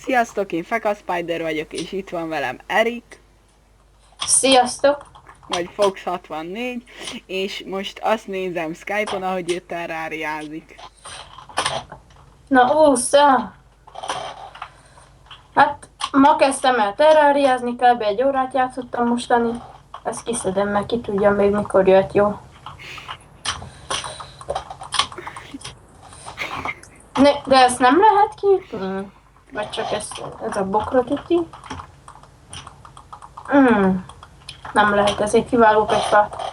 Sziasztok, én Feka Spider vagyok, és itt van velem Erik, Sziasztok! vagy Fox64, és most azt nézem Skype-on, ahogy ő terráriázik. Na ússza! Hát ma kezdtem el terráriázni, kb. Egy órát játszottam mostani. Ezt kiszedem, mert ki tudja még mikor jött jó. De ezt nem lehet kiütni? Vagy csak ez a bokrot üti? Nem lehet, ezért kiválók egy fát.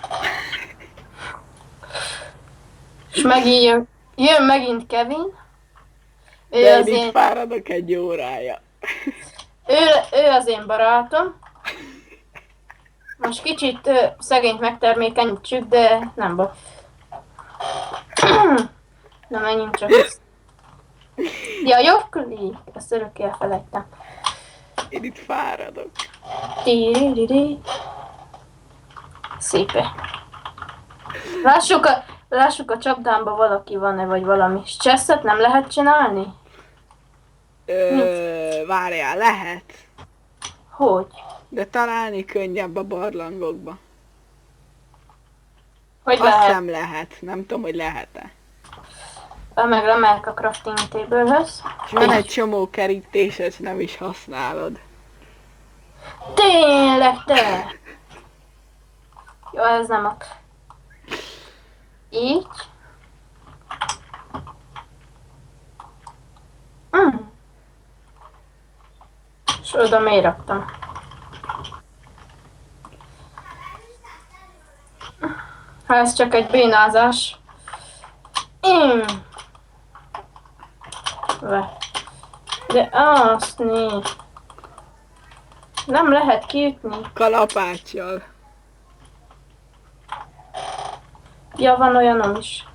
És megint jön megint Kevin. Ő De én az itt én, fáradok egy órája. ő az én barátom. Most kicsit szegényt megtermékenyítsük, de nem baj. Na menjünk csak ezt. Ja, jobbklik! Ezt örökké elfelejtem. Én itt fáradok. Tiririri. Szépen. Lássuk a csapdámba valaki van-e, vagy valami. Stresszet nem lehet csinálni? Várjál, lehet. Hogy? De találni könnyebb a barlangokba. Hogy Azt lehet? sem lehet, nem tudom, hogy lehet-e. Meg remelk a crafting table-höz. És van egy csomó kerítés, ezt nem is használod. Tényleg te! Jó, ez nem a... Így. És oda miért raktam? Ha ez csak egy bénázás. De azt nézd. Nem lehet kiütni. Kalapáccsal. Ja, van olyanom is.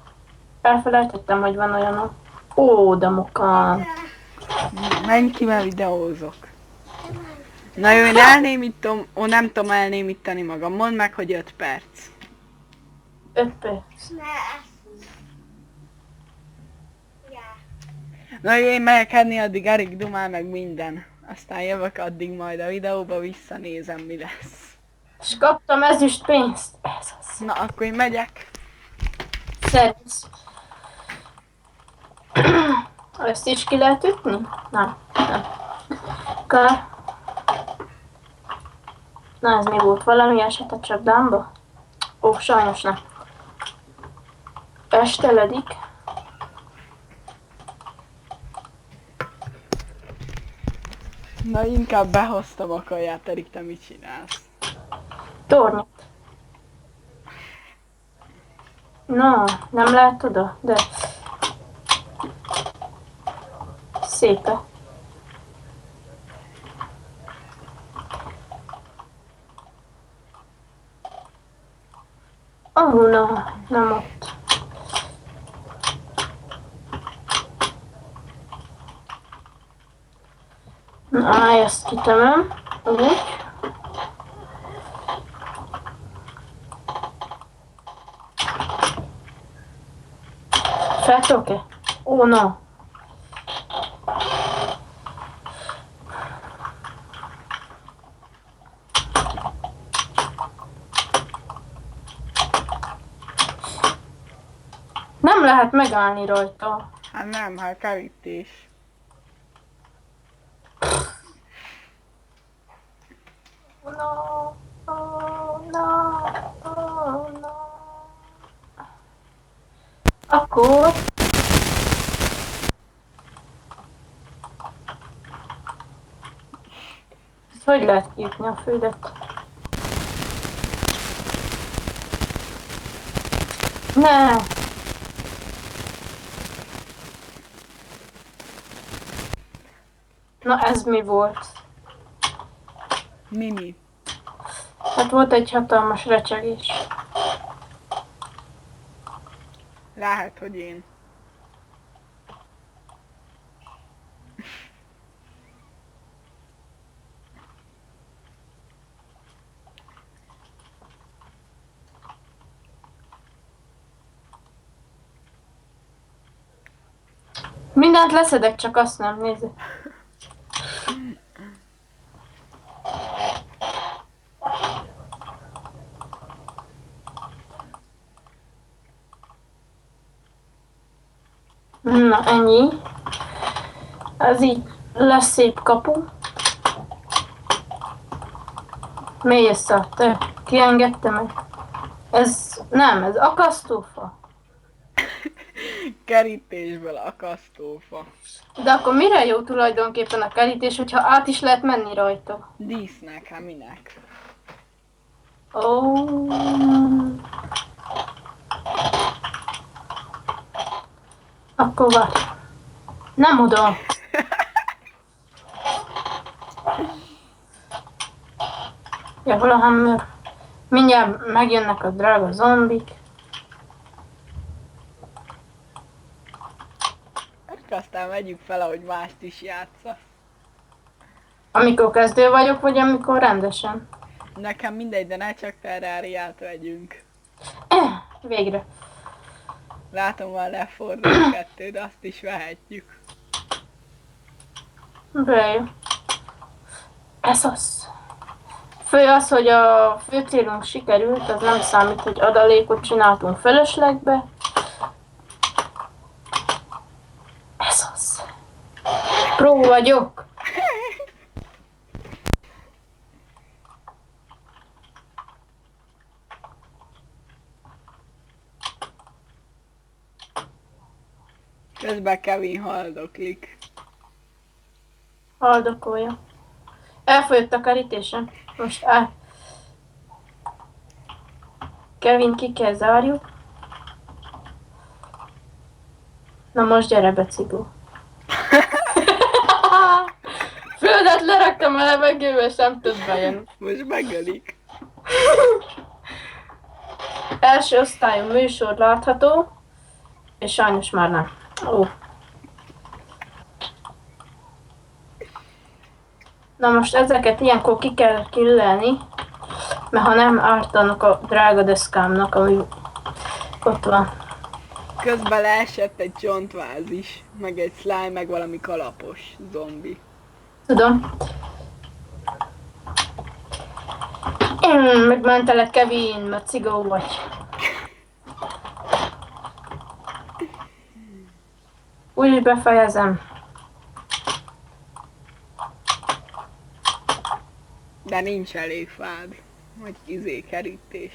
Elfelejtettem, hogy van olyanom. Ó, de mokán. Menj ki, mert videózok. Na jó, én elnémítom, nem tudom elnémítani magam. Mondd meg, hogy 5 perc. 5 perc. Na jó, én megyek enni, addig Erik dumál meg minden. Aztán jövök addig majd a videóba, visszanézem, mi lesz. És kaptam ezüst pénzt. Ez az. Na, akkor én megyek. Szervusz. Ezt is ki lehet ütni? Nem. Kár. Na, ez mi volt? Valami esett a csapdámba? Ó, sajnos nem. Esteledik. Na, inkább behoztam a kaját, Erik, te mit csinálsz? Tornyot. Na, nem lehet oda, de... Szépen. Na, nem ott. Na, ezt kitemem. Úgy. Feltok-e? Ó, no. Nem lehet megállni rajta. Hát nem, hát kerítés. No, oh, no, oh, no. Akkor... Ezt hogy lehet kiütni a földet? Ne! Na ez mi volt? Mimi. Hát volt egy hatalmas recsegés. Lehet, hogy én. Mindent leszedek, csak azt nem nézd. Na, ennyi. Ez így lesz szép kapu. Mély össze, te, kiengedte meg. Ez nem, ez akasztófa. Kerítésből akasztófa. De akkor mire jó tulajdonképpen a kerítés, hogyha át is lehet menni rajta? Dísznek, hát minek? Ó. Akkor várj. Nem oda. Ja, hol a hammer? Mindjárt megjönnek a drága zombik. Aztán vegyük fel, ahogy mást is játszasz. Amikor kezdő vagyok, vagy amikor rendesen? Nekem mindegy, de ne csak Terrariát vegyünk. Végre. Látom, van lefordult 2, de azt is vehetjük. Bejön. Ez az. Fő az, hogy a fő célunk sikerült, az nem számít, hogy adalékot csináltunk fölöslegbe. Ez az. Pró vagyok. Közben Kevin haldoklik. Haldokolja. Elfogyott a kerítésem. Most áll. Kevin, ki kell zárjuk. Na most gyere be, cigó. Földet leraktam a levegőbe, sem tud bejönni. Most megölik. Első osztályú műsor látható, és sajnos már nem. Ó. Na most ezeket ilyenkor ki kell killelni, mert ha nem ártanak a drága deszkámnak, ami ott van. Közben leesett egy csontváz is, meg egy slime, meg valami kalapos zombi. Tudom. Megmentelek, Kevin, mert cigó vagy. Úgy is befejezem. De nincs elég fád. Vagy kerítés.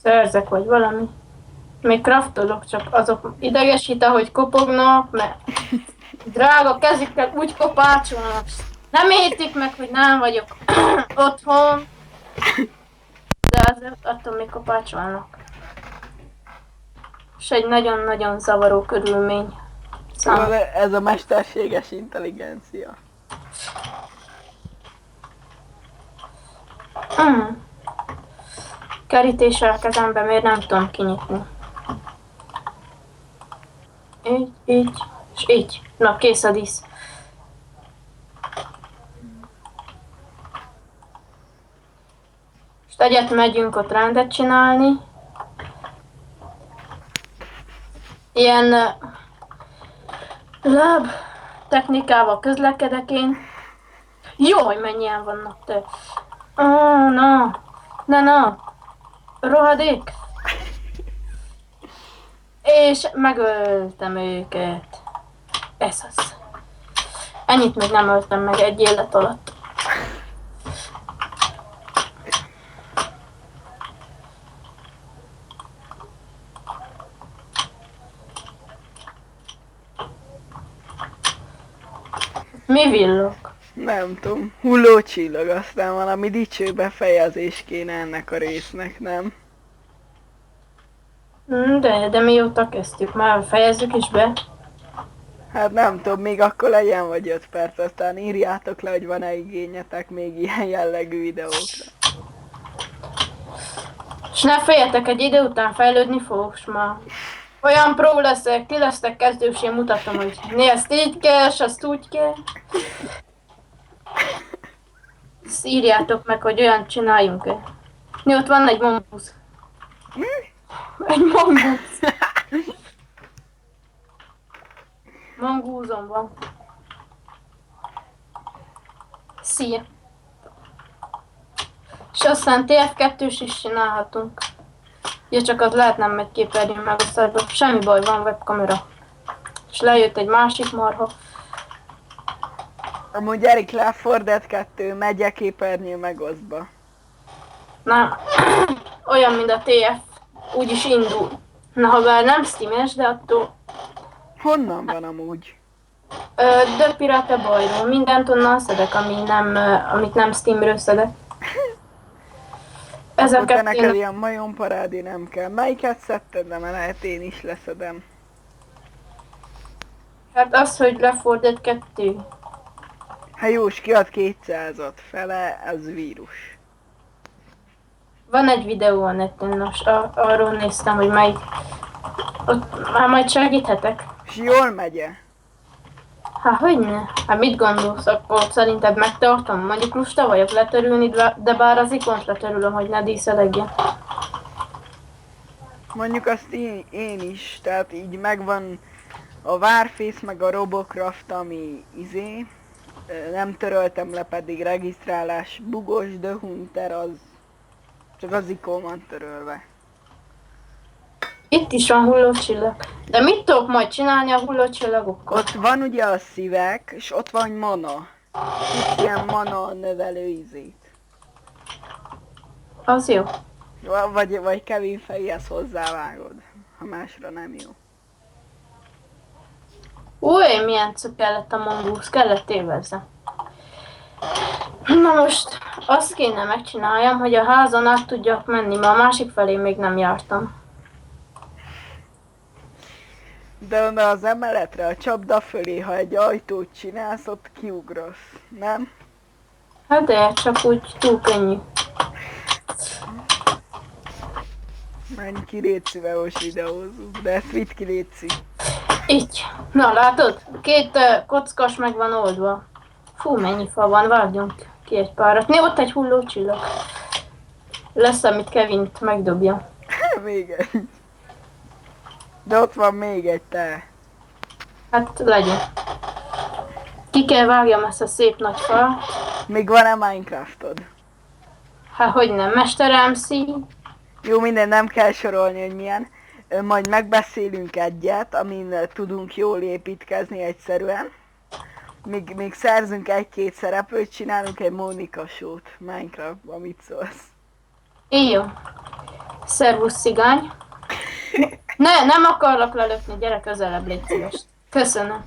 Szerzek vagy valami. Még craftolok, csak azok idegesít, ahogy kopognak, mert drága kezükkel úgy kopácsolnak. Nem értik meg, hogy nem vagyok otthon, de azért attól még kopácsolnak. És egy nagyon-nagyon zavaró körülmény. Szóval ez a mesterséges intelligencia. Kerítéssel a kezembe miért nem tudom kinyitni. Így, és így. Na, kész a dísz. És egyet megyünk ott rendet csinálni. Ilyen láb technikával közlekedek én. Jaj, mennyien vannak te. Na. Rohadék. És megöltem őket. Ez az. Ennyit még nem öltem meg egy élet alatt. Mi villog? Nem tudom. Hulló csillog, aztán valami dicső befejezés kéne ennek a résznek, nem? De mióta kezdtük? Már fejezzük is be? Hát nem tudom, még akkor legyen vagy 5 perc, aztán írjátok le, hogy van-e igényetek még ilyen jellegű videókra. És ne féljetek, egy idő után fejlődni fogsz már. Olyan pró leszek, ti lesztek kezdős, én mutatom, hogy ezt így kell, és azt úgy kell. Ezt írjátok meg, hogy olyan csináljunk-e. Mi ott van egy mongoose. Egy mongoose. Mongúzom van. Szia. És aztán TF2-s is csinálhatunk. Ja, csak az lehet nem megy képernyő megosztásba. Semmi baj, van webkamera. És lejött egy másik marha. Amúgy Eric Left 4 Dead 2 megye képernyő megosztva. Na, olyan, mint a TF. Úgyis indul. Na, ha bár nem Steam-es, de attól... Honnan van amúgy? The Pirate Bayról. Mindent onnan szedek, amit nem Steamről szedek. Akkor te Ezeket neked ilyen majomparádi nem kell. Melyiket szedted, de mert lehet én is leszedem. Hát az, hogy Left 2. Hát Jós kiad 200-at, fele, az vírus. Van egy videó a neten, most arról néztem, hogy melyik. Ott már majd segíthetek. És jól megye. Hát hogyne? Hát mit gondolsz, akkor szerinted megtartom? Mondjuk lusta vagyok letörülni, de bár az ikont letörülöm, hogy ne díszelegjen. Mondjuk azt én is, tehát így megvan a Warface meg a Robocraft, ami nem töröltem le, pedig regisztrálás bugos, The Hunter az csak az ikon van törölve. Itt is van hullócsillag. De mit tudok majd csinálni a hullócsillagokkal? Ott van ugye a szívek, és ott van mana. Itt ilyen mana növelő izét. Az jó. Vagy Kevin fejéhez hozzávágod, ha másra nem jó. Új, milyen cuki kellett a mongoose, kellett évezzem. Na most azt kéne megcsináljam, hogy a házon át tudjak menni, mert a másik felé még nem jártam. De onnan az emeletre, a csapda fölé, ha egy ajtót csinálsz, ott kiugrasz, nem? Hát de csak úgy túl könnyű. Menj ki létszivel, most videózunk, de ezt vidd ki létszi. Így. Na látod? 2 kockas meg van oldva. Fú, mennyi fa van, vágjunk ki egy párat. Ott egy hullócsillag. Lesz, amit Kevint megdobja. Még egy. De ott van még egy te. Hát legyen. Ki kell vágjam ezt a szép nagy fát. Még van-e Minecraftod? Hát hogy nem, Mester MC. Jó, minden nem kell sorolni, hogy milyen. Majd megbeszélünk egyet, amin tudunk jól építkezni egyszerűen. Még szerzünk egy-két szereplőt, csinálunk egy Mónika show-t Minecraftban, mit szólsz? Jó. Szervusz cigány. Nem akarlak lelökni, gyere közelebb, légy szíves. Köszönöm.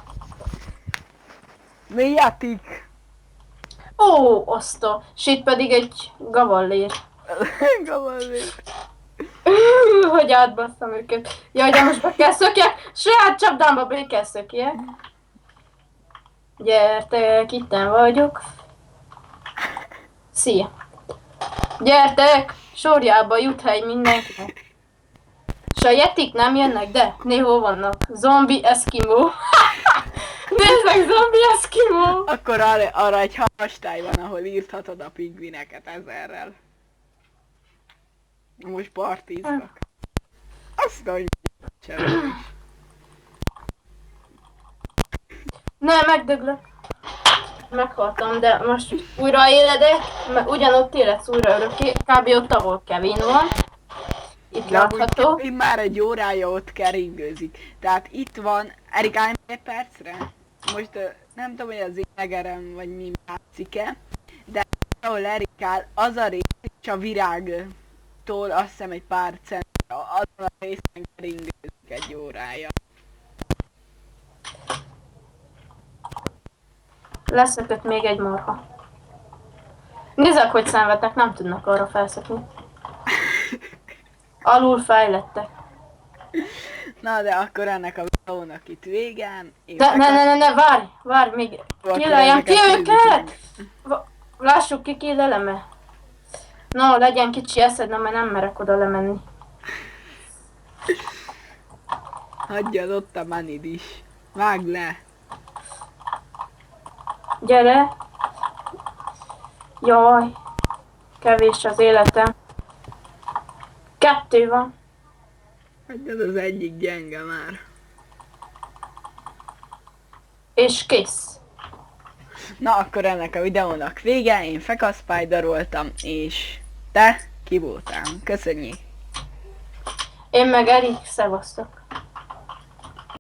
Mi játék? Ó, osztó. S itt pedig egy gavallér. Gavallér. Hogy átbasztam őket. Jaj, de most be kell szökjek. Saját csapdámba be kell szökjek. Gyertek, itten vagyok. Szia. Gyertek, sorjába jut hely mindenkinek. S a jetik nem jönnek, de néhol vannak. Zombi eszkimó. Nézd meg, zombi eszkimó. Akkor arra egy hastály van, ahol írthatod a pingvineket 1000-rel. Most partiznak. Azt mondja, cserél. Ne, megdöglök. Meghaltam, de most újra éledek, mert ugyanott életsz újra örökké, kb. Ott, ahol Kevin van. Itt látható. Én már egy órája ott keringőzik. Tehát itt van, Erik, állj egy percre. Most nem tudom, hogy az énegerem, vagy mi látszik-e, de ahol Erik áll, az a rész, és a virágtól azt hiszem egy pár cent, azon a részen keringőzik egy órája. Leszökött még egy marha. Nézzek, hogy szenvednek, nem tudnak arra felszökni. Alul fejlettek. Na de akkor ennek a videónak itt vége. Ne, várj, még kileljem ki őket! Lássuk ki kileleme. No, legyen kicsi eszed, mert nem merek oda lemenni. Hagyjad ott a manid is. Vágd le. Gyere. Jaj. Kevés az életem. 2 van. Hagyjad, az egyik gyenge már. És kész. Na akkor ennek a videónak vége, én Feka Spider voltam, és te ki voltál. Köszönjük! Én meg Erik, szevasztok.